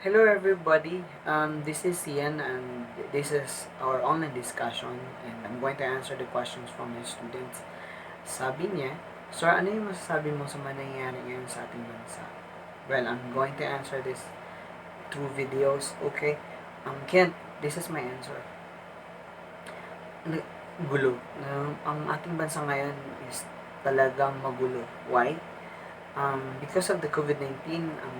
Hello everybody, this is Ian and this is our online discussion and I'm going to answer the questions from my students. Sabi niya, Sir, ano yung masasabi mo sa mga nangyayari ngayon sa ating bansa? Well, I'm going to answer this through videos, okay? Kent, this is my answer. Gulo. Ang ating bansa ngayon is talagang magulo. Why? Because of the COVID-19, ang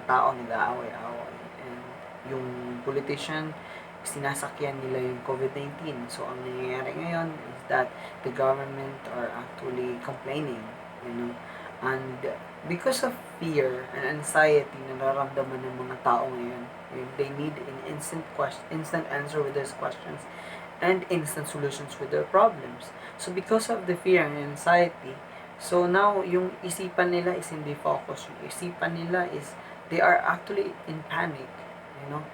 tao nag-aaway-away. And yung politician, sinasakyan nila yung COVID-19. So, ang nangyayari ngayon is that the government are actually complaining, you know. And because of fear and anxiety na nararamdaman ng mga tao ngayon, they need an instant answer with those questions and instant solutions with their problems. So, because of the fear and anxiety, so now, yung isipan nila is hindi focus. Yung isipan nila is, they are actually in panic, you know.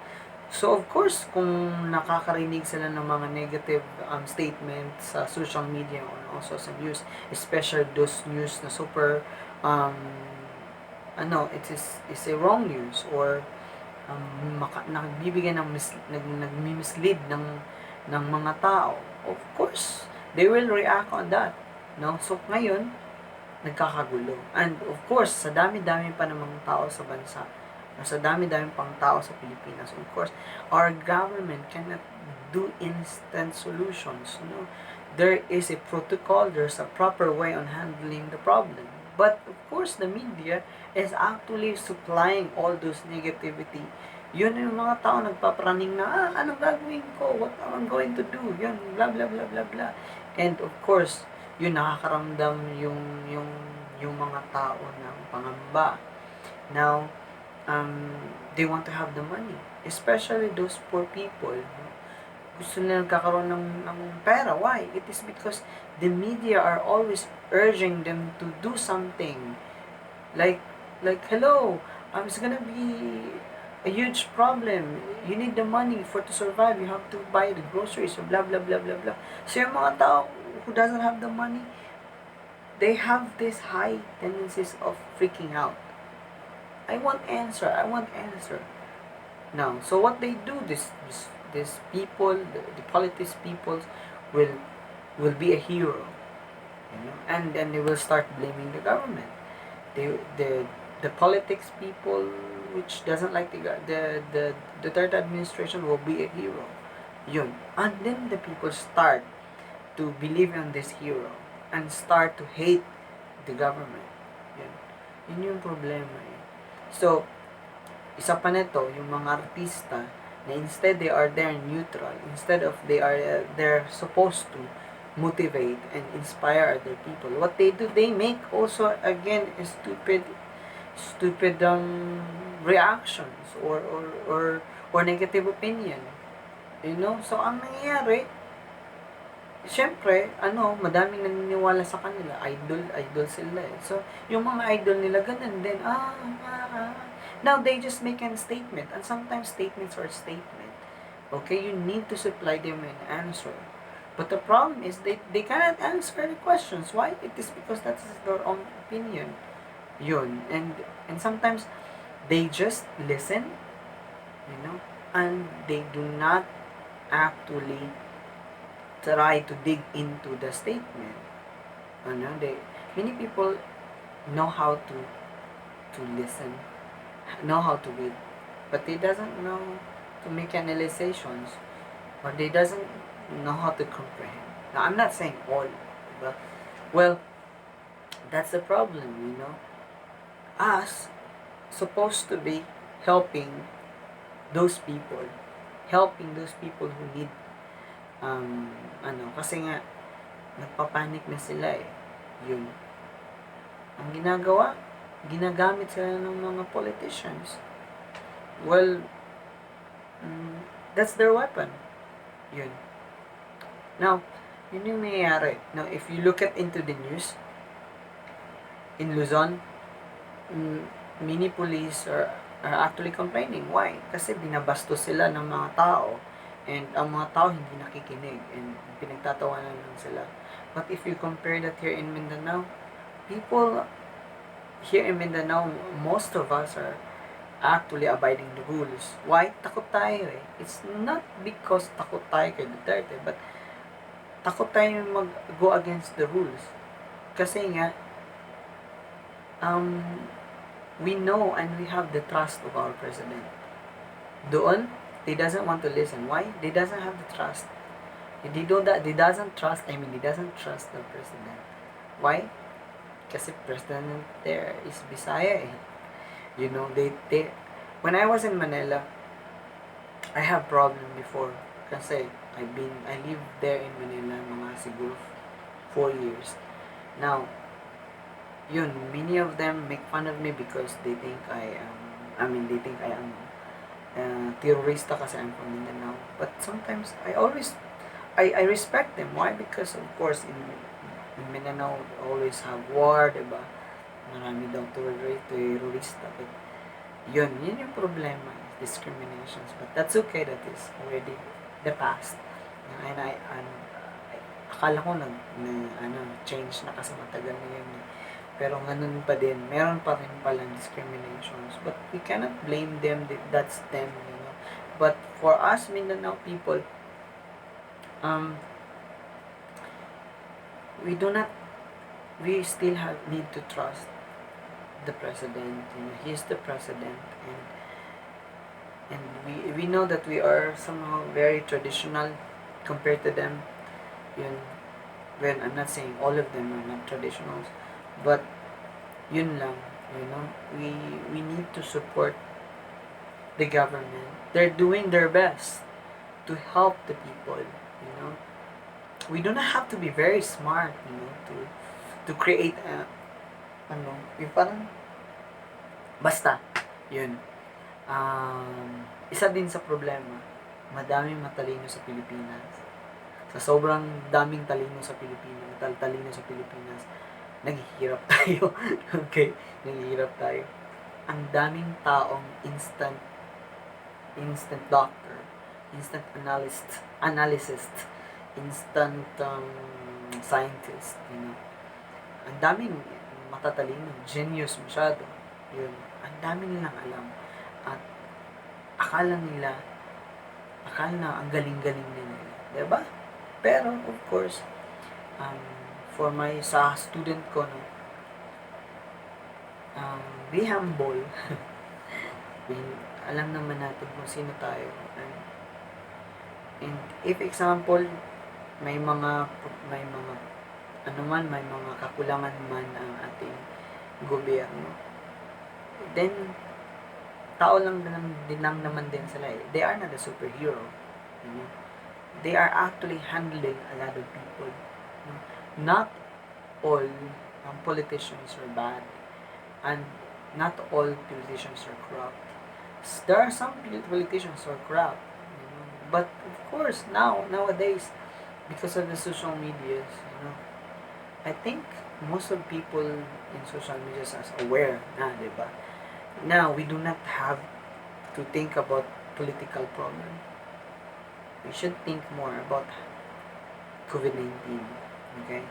So, of course, kung nakakarinig sila ng mga negative statements sa social media or also sa news, especially those news na super, it's a wrong news or nagbibigay ng nagmi-mislead ng mga tao, of course, they will react on that, no? So, ngayon, nagkakagulo. And of course, sa dami-dami pa ng mga tao sa bansa, sa dami-dami pang tao sa Pilipinas, of course, our government cannot do instant solutions. You know, there is a protocol, there's a proper way on handling the problem. But of course, the media is actually supplying all those negativity. Yun yung mga tao nagpapraning na, anong gagawin ko? What am I going to do? Yun, blah, blah, blah, blah, blah. And of course, yun nakakaramdam yung mga tao ng pangamba. Now, they want to have the money, especially those poor people. Gusto nila nagkakaroon ng pera. Why? It is because the media are always urging them to do something. Like, hello, it's gonna be a huge problem. You need the money for to survive. You have to buy the groceries, so blah, blah, blah, blah, blah. So, yung mga tao who doesn't have the money, they have this high tendencies of freaking out. I want answer. I want answer. Now, so what they do, this people, the politics people, will be a hero, you know, and then they will start blaming the government. The politics people, which doesn't like the third administration, will be a hero. Yun. And then the people start to believe in this hero and start to hate the government. Yun. Yun yung problema. Yun. So, isa pa nito, yung mga artista na instead they are there neutral, instead of they're supposed to motivate and inspire other people. What they do, they make also again stupid reactions or negative opinion. You know? So ang nangyayari, syempre, madaming naniniwala sa kanila. Idol sila eh. So, yung mga idol nila, ganun din. Now, they just make a statement. And sometimes, statements are statement. Okay, you need to supply them an answer. But the problem is, they cannot answer the questions. Why? It is because that's their own opinion. Yun. And sometimes, they just listen, you know, and they do not actually try to dig into the statement. Many people know how to listen, know how to read, but they doesn't know to make analyzations, or they doesn't know how to comprehend. Now, I'm not saying all, but well, that's the problem, you know. Us supposed to be helping helping those people who need kasi nga nagpapanik na sila eh. Yun. Ang ginagamit sila ng mga politicians. Well, that's their weapon. Yun. Now, yun yung nangyayari. Now, if you look at into the news, in Luzon, many police are actually complaining. Why? Kasi binabastos sila ng mga tao. And ang mga tao hindi nakikinig and pinagtatawanan lang sila. But if you compare that here in Mindanao, people here in Mindanao, most of us actually abiding the rules. Why? Takot tayo eh. It's not because takot tayo kay Duterte, but takot tayo mag-go against the rules. Kasi nga, um, we know and we have the trust of our president. Doon, they doesn't want to listen. Why? They doesn't have the trust. They do that. They doesn't trust. They doesn't trust the president. Why? Kasi president there is Bisaya eh. You know, they when I was in Manila, I have problem before. Kasi I lived there in Manila mga siguro 4 years. Now, yun, many of them make fun of me because they think they think I am terrorista kasi I'm from Mindanao. But sometimes I respect them. Why? Because of course in Mindanao always have war, diba? Marami daw terrorista. But yun yung problema, discriminations. But that's okay, that is already the past. And akala ko change na kasi matagal na yun. Pero ganun pa din, meron pa rin palang discriminations. But we cannot blame them, that's them, you know. But for us Mindanao people, we still need to trust the president. You know, he's the president, and we know that we are somehow very traditional compared to them. Yun, well, I'm not saying all of them are not traditionals, but yun lang, you know, we need to support the government. They're doing their best to help the people, you know. We do not have to be very smart, you know, to create yung parang basta yun. Isa din sa problema, madaming matalino sa Pilipinas. Sa sobrang daming talino sa Pilipinas, naghihirap tayo. Okay, naghihirap tayo. Ang daming taong instant doctor, instant analyst, instant scientist, you know. Ang daming matatalino, genius masyado. Yun, ang dami nilang alam. At akala ang galing-galing nila. Diba? Pero, of course, sa student ko, no, be humble. Alam naman natin kung sino tayo. And if example, may mga kakulangan man ang ating gobyerno, then tao lang naman din sila eh. They are not a superhero, you know? They are actually handling a lot of people, you know? Not all politicians are bad, and not all politicians are corrupt. There are some politicians who are corrupt, you know? But of course nowadays, because of the social medias, you know, I think most of people in social media are aware na, diba? Now, we do not have to think about political problem. We should think more about COVID-19, okay?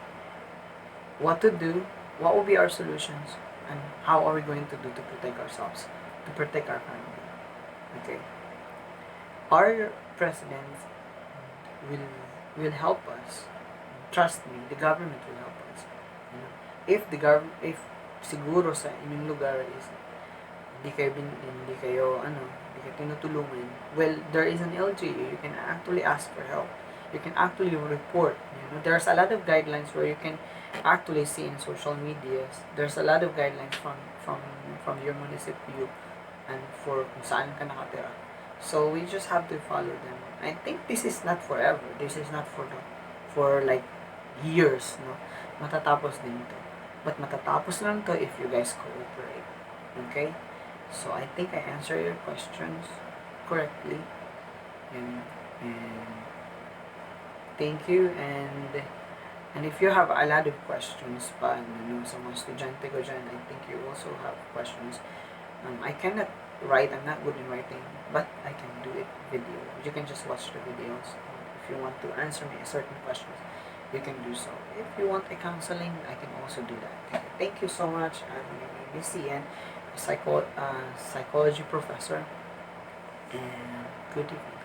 What to do, what will be our solutions, and how are we going to do to protect ourselves, to protect our family, okay? Our president will help us. Trust me, the government will help us. You know, if siguro sa inyong lugar is hindi kayo tinutulungan, well, there is an LGU. You can actually ask for help. You can actually report. You know, there's a lot of guidelines where you can actually see in social media. There's a lot of guidelines from your municipality and for kung saan ka nakatira. So we just have to follow them. I think this is not forever. This is not for like years, no? Matatapos din to. But matatapos lang to if you guys cooperate. Okay? So I think I answered your questions correctly. And thank you. And if you have a lot of questions pa, you know, sa mga estudyante ko dyan, I think you also have questions. I cannot write, I'm not good in writing, but I can do it video. You can just watch the videos. If you want to answer me a certain questions, you can do so. If you want a counseling, I can also do that. Thank you so much. My name is Ian. psychology professor. And good evening.